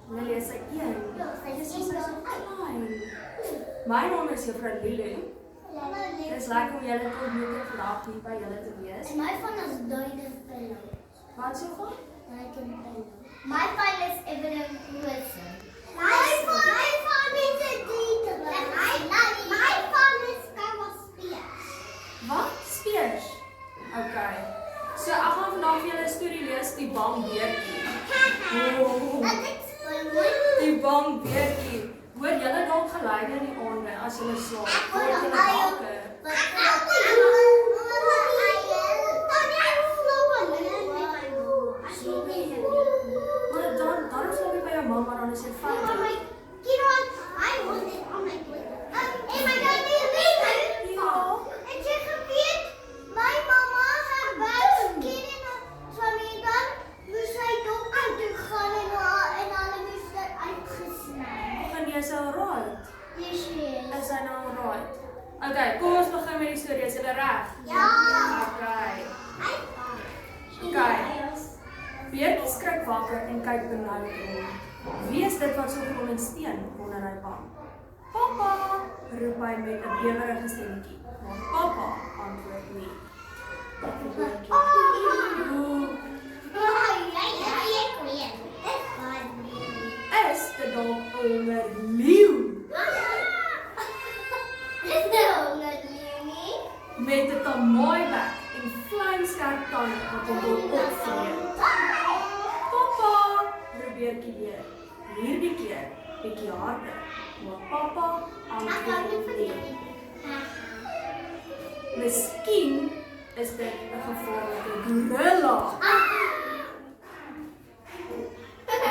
Lily is sy een. Sy is so klein. My naam is Juffrou Lulu. Het is lekker om julle te ontmoet vandag hier by julle te wees. En my van is Duiden Pillow. Wat so van? Duiden Pillow. My van is Evelyn Wilson. My van is Edith. My van is Karma Spears. Wat? Spears? Okay. So ek gaan vandag vir julle 'n storie lees, die bambeertjie. Die bambeertjie. Hoor julle dalk geluide in die aande as julle slaap? Word julle wakker? Maar dan slaap jy by jou mamma, dan is jy veilig. Is hy alright? Is hy nou alright? Okay, kom ons begin met die storie. Is julle reg? Ja. Okay. Beertjie skrik wakker en kyk benoud rond. Wie is dit wat so grond en steen wonder hy bang? Papa, roep hy met 'n bewerige stemmetjie. Maar papa antwoord nie. Is dit dalk 'n hongerleeu? Met 'n tamaaibek en vlamskerp tande wat hom wil opvreet. Papa, roep Beertjie weer. Hierdie keer bietjie harder, maar papa antwoord nie. Miskien is dit 'n gevaarlike gorilla.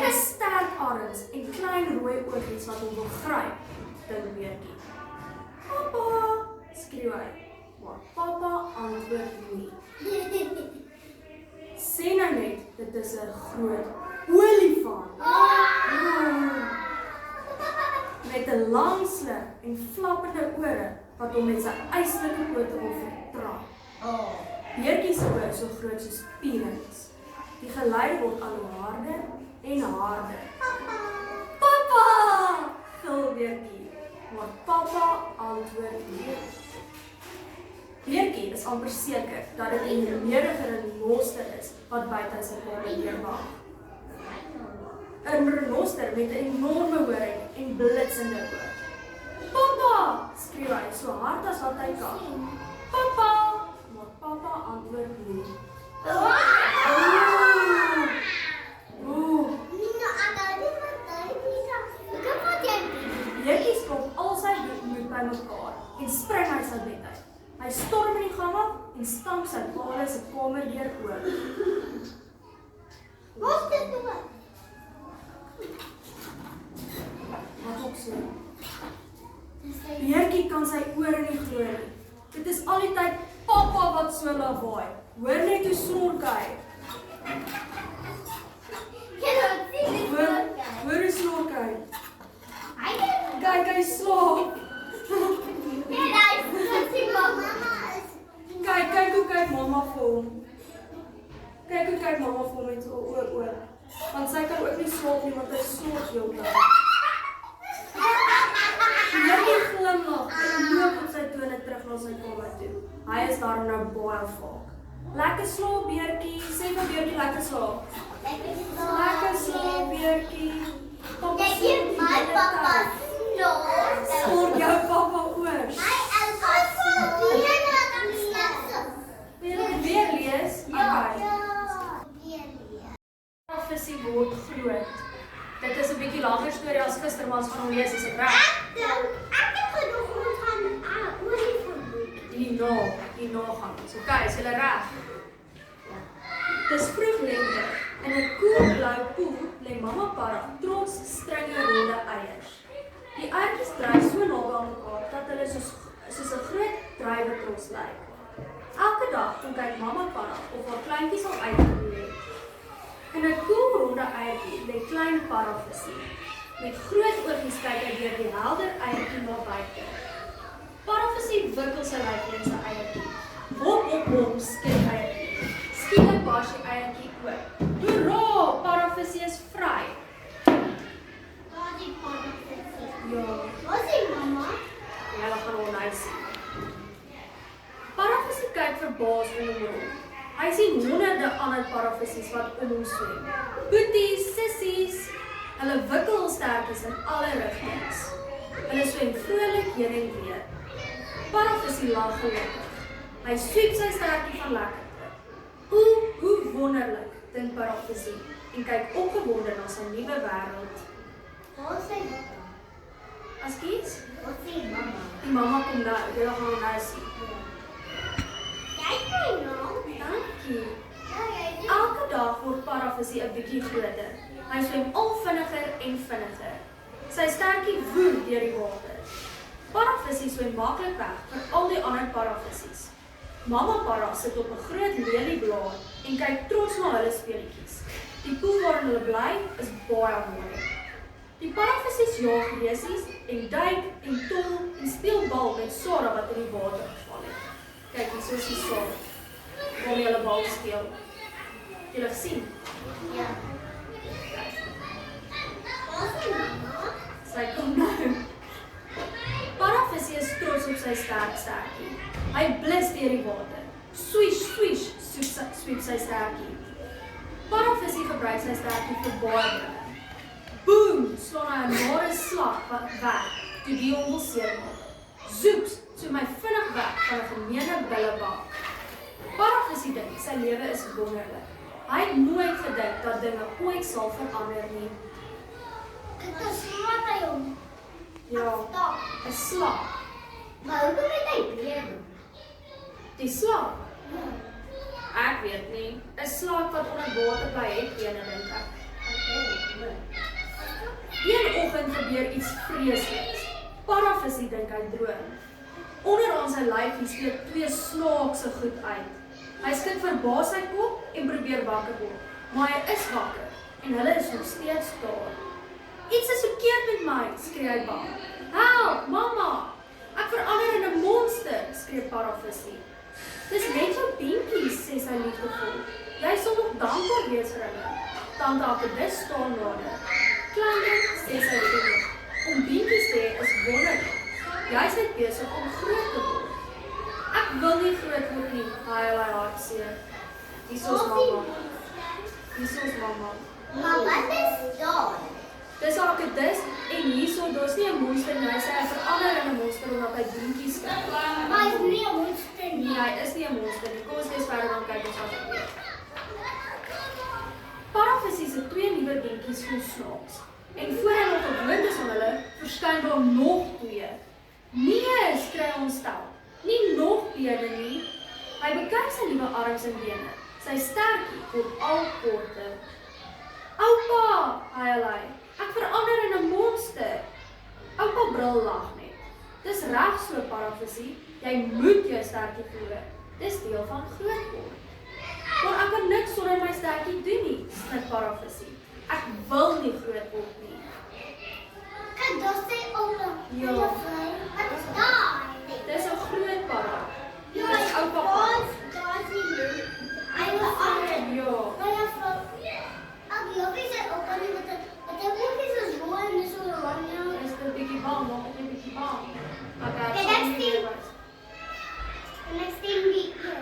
Met sterk arms en klein rooi oogies wat hom wil gryp, dink Beertjie. Papa, skreeu hy, maar papa antwoord nie. Sê nou net, dit is 'n groot olifant. Met 'n lang slurf en flappende ore wat hom met sy yslike pote wil vertrap. Beertjie se oë so groot soos peanuts. Die geluid word al hoe harder en harder. Papa! Gil Beertjie, maar papa antwoord nie. Beertjie is amper seker dat dit 'n nederige renoster is wat buite sy kamer wag. 'n Renoster met 'n enorme horing en blitsende oë. Papa! Skreeu hy so hard as wat hy kan. Papa! Maar papa antwoord nie. Beertjie skop al sy moed bymekaar en spring uit sy bed uit. Hy storm in die gang af en stamp sy pa se kamer deur oop. Wat is dit? Wat ook so. Beertjie kan sy ore nie glo nie. Dit is al die tyd papa wat so lawaai. Hoor net hoe snork hy. Hoor hoe snork hy. Kyk, hy slaap. Kyk hoe kyk mamma vir hom. Kyk hoe kyk mamma vir hom met so oor. Want sy kan ook nie slaap nie, want hy snork heeltyd. Beertjie glimlag en loop op sy tone terug na sy kamer toe. Hy is daar nou baie vaak. Lekker slaap Beertjie, sê vir Beertjie lekker slaap. Lekker slaap Beertjie. Papa sê My papa snork jou papa oor. Wil jy weer lees? Okay. Visie word groot. Dit is 'n bietjie langer storie as gister, maar as van hom lees is dit reg. Die nagaan. So okay, is julle reg? Dis vroeg lente. In 'n koel blou poel lê mamma Para trots strenge ronde eiers. Die eiertjies dry so naby aan mekaar dat hulle soos 'n groot druiwetros lyk. Elke dag kom kyk mamma Para of haar kleintjies al uitgekoel het. In 'n koel ronde eiertjie lê klein Paravisie. Met groot oogies kyk hy deur die helder eiertjie na buite. Paravisie wikkel sy lyf in sy eiertjie. Hop, skrik eiertjie. Skielik bars die eiertjie oop. Hoera, Paravisie is vry. sien honderde ander parafisies wat om hom swem. Boeties, sissies, hulle wikkel hul stertjies in alle rigtings. Hulle swem vrolik heen en weer. Paravisie lag gelukkig. Hy sweep sy stertjie van lekkerte. Hoe wonderlik, dink Paravisie, en kyk opgewonde na sy nuwe wêreld. Waar is sy mamma? Askies? Waar is sy mamma? Die mamma kom nou, julle gaan hom nou sien. Kyk my nou. Dankie. Ja, Elke dag word Paravisie 'n bietjie groter. Hy swem al vinniger en vinniger. Sy stertjie woel deur die water. Paravisie swem maklik weg van al die ander paravisies. Mamma para sit op 'n groot lelieblaar en kyk trots na hulle speletjies. Die poel waarin hulle bly is baie mooi. Die paravisies jaag resies en duik en tol en speel bal met Sarah wat in die water geval het. Kyk, hier is die Sarah waarmee hulle bal speel. Julle gesien? Ja. Waar is sy mamma? Sy kom nou. Paravisie is trots op sy sterk stertjie. Hy blus deur die water. Swish, swish, sweep sy stertjie. Paravisie gebruik sy stertjie vir baie dinge. Boom, slaan hy 'n nare slag weg, toe die hom wil seermaak. Zoeps, swem hy vinnig weg van 'n gemeene billebak. Paravisie dink sy lewe is wonderlik. Hy het nooit gedink dat dinge ooit sal verander nie. Kyk, dan slaat hy hom. Ja, Stop. 'n slag. Maar hoekom het hy been? Die slag. Ja. Ek weet nie. 'n Slag wat onder water bly het bene, dink ek. Een oggend gebeur iets vreesliks. Paravisie dink hy droom. Onderaan sy lyfie steek 2 snaakse goed uit. Hy skud verbaas sy kop en probeer wakker word, maar hy is wakker en hulle is nog steeds daar. Iets is verkeerd met my, skree hy bang. Help, mamma! Ek verander in 'n monster, skree Paravisie. Dis net jou beentjies, sê sy liefdevol. Jy sal nog dankbaar wees vir hulle. Tante Akedus staan nader. Klein, sê sy vriendin. Om beentjies te hê is wonderlik. Jy's net besig om groot te word. Ek wil nie groot word nie, huil hy hartseer. Hier is mamma. Hier is mamma. Maar wat is daar? Dis Akedus en hierso daar's nie 'n monster nie. Hy sê hy verander in 'n monster omdat hy beentjies kry. Maar hy is nie 'n monster nie. Nee, hy is nie 'n monster nie. Kom ons lees verder dan kyk ons wat gebeur. Paravisie se 2 nuwe beentjies vol snaaks. En voor hy nog gewoond is aan hulle, verskyn daar nog 2. Nee, skree hy ontstel. Nie nog bene nie. Hy bekyk sy nuwe arms en bene. Sy stertjie word al korter. Oupa, huil hy. Ek verander in 'n monster. Oupa brul lag net. Dis reg so, Paravisie. Jy moet jou stertjie verloor. Dis deel van groot word. Maar ek kan niks sonder my stertjie doen nie, snik Paravisie. Ek wil nie groot word nie. Kyk, daar sê oupa. Ja. Wat is daar? Dis 'n groot para. Ja, Dis oupa para. daar is die hy wil ander. Ja. Maar juffrou, ek loop nie sy oupa nie, want hy moet nie so rooi en so rooi. Is 'n bietjie bang, maar ook 'n bietjie bang. Maar ek Okay, sal that's nie the- meer was. En ek stem die hier.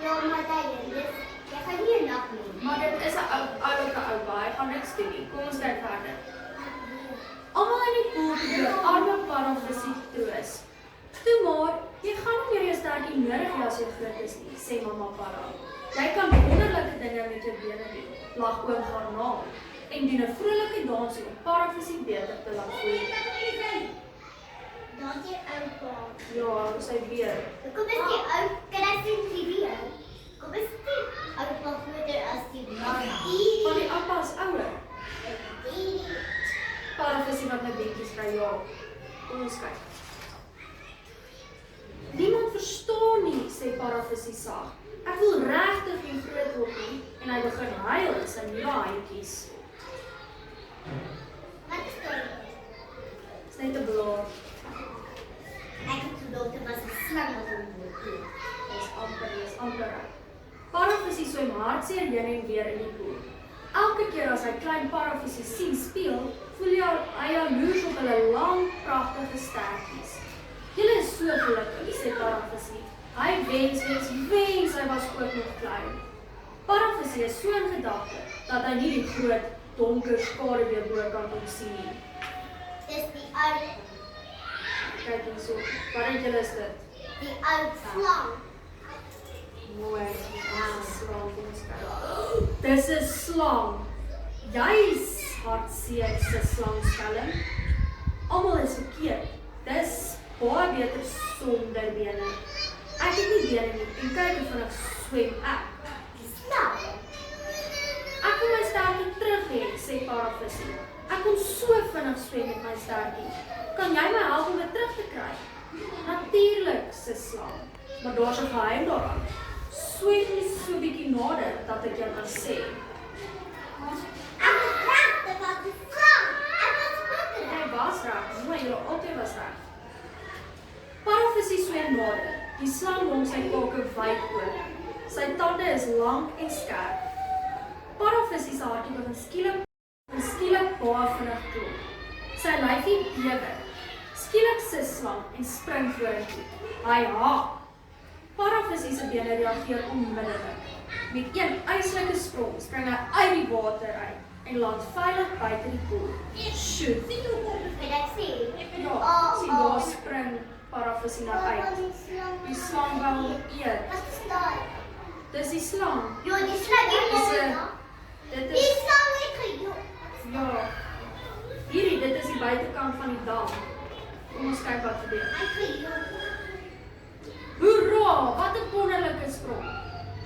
Ja, maar jy kan nie nap nie. Maar dit is 'n oulike oupa, hy gaan niks doen nie. Kom ons kyk verder. Almal in die poel probeer arme Paravisie troos. Toe maar, jy gaan nie meer jou stertjie nodig hê as jy groot is nie, sê mamma Para. Jy kan wonderlike dinge met jou bene doen, lag oom Garnaal, en doen 'n vrolike dansie om Paravisie beter te laat voel. Dankie oupa. Ja, sy weer. Kom is die ou, kan ek sien die video? Kom is die oupa groter as die man. Van die oupa is ouer. Paravisie wat met beentjies kry, ja. Kom ons kyk. Niemand verstaan nie, sê Paravisie sag. Ek wil regtig nie groot word nie en hy begin huil in sy nuwe handjies. Wat is dit? Dis net 'n blaar. Ek het gedoen dit was 'n slang wat hom moet. Dis amper. Paravisie swem hartseer heen en weer in die poel. Elke keer as hy klein Paravisie sien speel, voel hy jaloers op hulle lang, pragtige stertjies. Julle is so gelukkig, sê Paravisie. Hy wens hy was ook nog klein. Paravisie is so in gedagte, dat hy nie die groot, donker skare weer bokant kon sien nie. Dis die ou, Kyk hierso, wat dink julle is dit? die ou slang. Mooi, slang, kom ons kyk. Dis 'n slang. Juis hartseerste slangskelm. Almal is verkeerd. Dis baie beter sonder bene. Ek het nie bene nie en kyk hoe vinnig swem ek. Slang. Ek wil my stertjie terug hê, sê Paravisie. Ek kon so vinnig swem met my stertjie. Kan jy my help om dit terug te kry? Natuurlik, sê slang. Maar daar's 'n geheim daaraan. Swem net so 'n bietjie nader dat ek jou kan sê. Ek is reg, dit was die slang. Ek was wakker. Jy was reg, maar jy altyd was reg. Paravisie swem nader. Die slang hom sy kake wyd oop. Sy tande is lank en skerp. Paravisie se hartjie begin skielik baie vinnig klop. Sy lyfie bewe. Skielik sis slang en spring vorentoe. Hy haak. Paravisie se bene reageer onmiddellik. Met een yslike sprong spring hy uit die water uit en land veilig buite die poel. Sjoe. Wil ek sê? Ja, sien daar spring Paravisie nou uit. Die slang. Die slang wou hom eet. Wat is daai? Dis die slang. Ja, die slang het Dis gejook. 'n dit Die is slang het gejook. ja. Dit is die buitekant van die dam. Kom ons kyk wat gebeur. Hy het gejook. Hoera, wat 'n wonderlike sprong.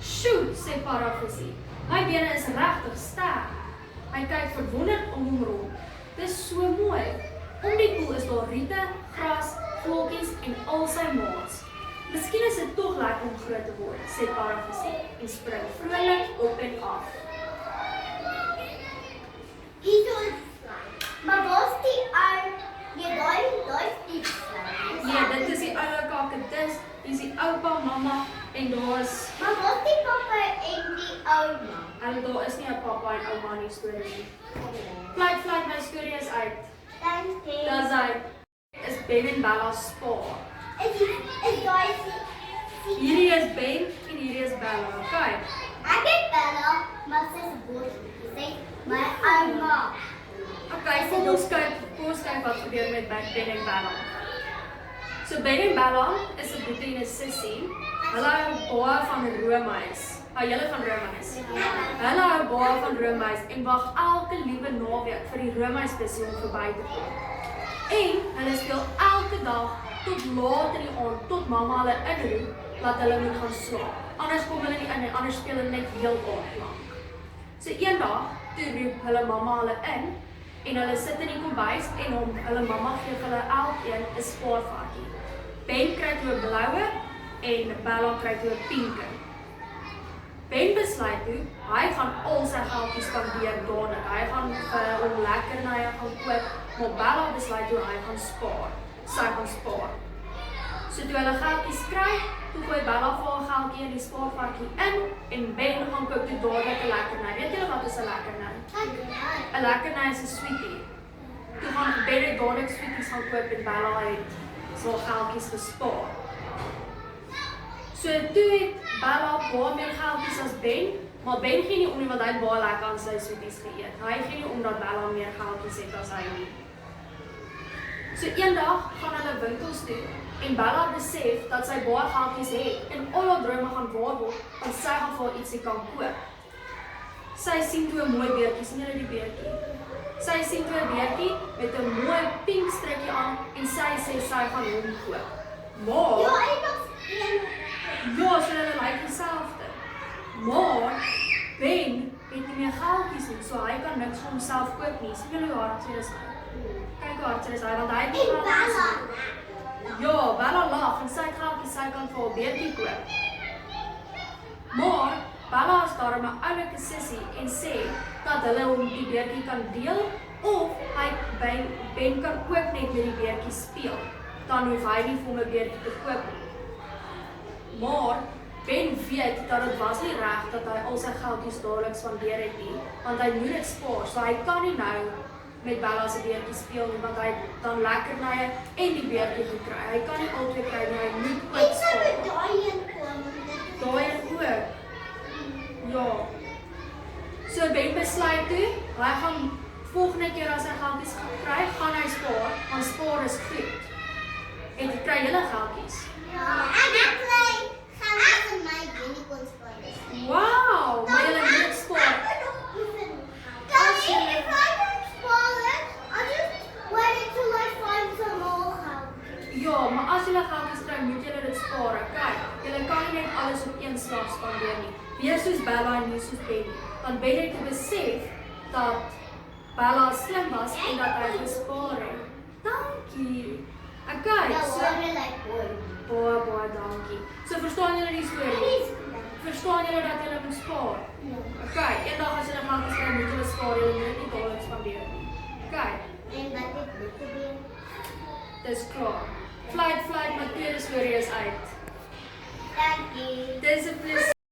Sjoe, sê Paravisie. My bene is regtig sterk. Hy kyk verwonderd om hom rond. Dis so mooi. Om die poel is daar riete, gras, voeltjies en al sy maats. Miskien is dit tog lekker om groot te word, sê Paravisie en spring vrolik op en af. Hier is die slang. Maar waar is die ou? Nee, daai is die slang. Nee, dit is die ouer kakadus, hier is die oupa, mamma en daar's Maar waar is die papa en die ouma? daar is nie 'n pappa en ouma in die storie nie. Fluit, my storie is uit. Dankie. Daar's hy. Is Ben en Bella spaar. Is daai die Hierdie is Ben en hierdie is Bella. Kyk. Ek het Bella, maar sy is bos. Sy is my ouma. Okay, kom ons kyk wat gebeur met Ben en Bella. So Ben en Bella is 'n boetie en 'n sussie. Hulle hou baie van roomys. Hou julle van roomys? Hulle hou baie van roomys en wag elke liewe naweek vir die roomysbusie om verby te kom. En hulle speel elke dag tot laat in die aand tot mamma hulle inroep dat hulle moet gaan slaap. Anders kom hulle nie in en anders speel hulle net heel aand lank. So eendag toe roep hulle mamma hulle in en hulle sit in die kombuis en hulle mamma gee vir hulle elkeen 'n spaarvarkie. Ben kry toe 'n bloue en Bella kry toe 'n pinke. Ben besluit toe, hy gaan al sy geldjies spandeer dadelik. Hy gaan om lekkernye gaan koop, maar Bella besluit toe hy gaan spaar. Sy gaan spaar. So toe hulle geldjies kry, toe gooi Bella vir haar geldjie in die spaarvarkie in en Ben gaan koop toe dadelik 'n lekkerny. Weet julle wat is 'n lekkerny? 'n Lekkerny is 'n sweetie. Toe gaan Ben dadelik sweeties gaan koop en Bella het so geldjies gespaar. So toe het Bella baie meer geldjies as Ben, maar Ben gee nie om nie want hy het baie lekker aan sy sweeties geëet. Hy gee nie omdat Bella meer geldjies het as hy nie. So eendag gaan hulle winkels toe en Bella besef dat sy baie geldjies het en al haar drome gaan waar word want sy gaan vir haar ietsie kan koop. Sy sien toe 'n mooi beertjie, sien julle die beertjie? Sy sien toe 'n beertjie met 'n mooi pink strikkie aan en sy sê sy gaan hom koop. Maar Ja, ek was ja, so hulle lyk dieselfde. Maar Ben het nie meer geldjies nie, so hy kan niks vir homself koop nie. Sien julle hoe hartseer is hy? Kyk hoe hartseer is hy want hy het nie en geldjies Bella. nie. Ja, Bella lag en sy het geldjies, sy kan vir haar beertjie koop. Maar Bella is daarom 'n oulike sussie en sê dat hulle hom die beertjie kan deel of Ben kan ook net met die beertjie speel. Dan hoef hy nie vir hom 'n beertjie te koop nie. Maar Ben weet dat dit was nie reg dat hy al sy geldjies dadelik spandeer het nie, want hy moet dit spaar, so hy kan nie nou met Bella se beertjie speel nie, want hy het dan lekkernye en die beertjie gekry. Hy kan nie albei kry nie, hy moet Ek ook sal met spaar. daai een kom. Daai een ook. Ja. So Ben besluit toe, hy gaan volgende keer as hy geldjies kry, gaan hy spaar, want spaar is goed. En jy kry julle geldjies. Ja, en ek kry geld van my unicorn spiders. Wow, maar julle moet spaar. If I don't spoil it, I'll just wait until I find some more help. Ja, maar as julle geldjies kry, moet julle dit spaar. Kyk, julle kan nie net alles op een slag spandeer nie. Wees soos Bella en nie soos Penny. Want Ben het besef dat Bella slim was en dat hy gespaar het. Dankie. Okay, so baie dankie. So verstaan julle die storie? Verstaan julle dat julle moet spaar? Okay, eendag as julle geldjies kry, moet julle spaar. Julle moet dit nie dadelik spandeer nie. Okay, En wat het dit gebeur? dis klaar. Fluit, my tweede storie is uit. Dankie. Dis 'n plesier.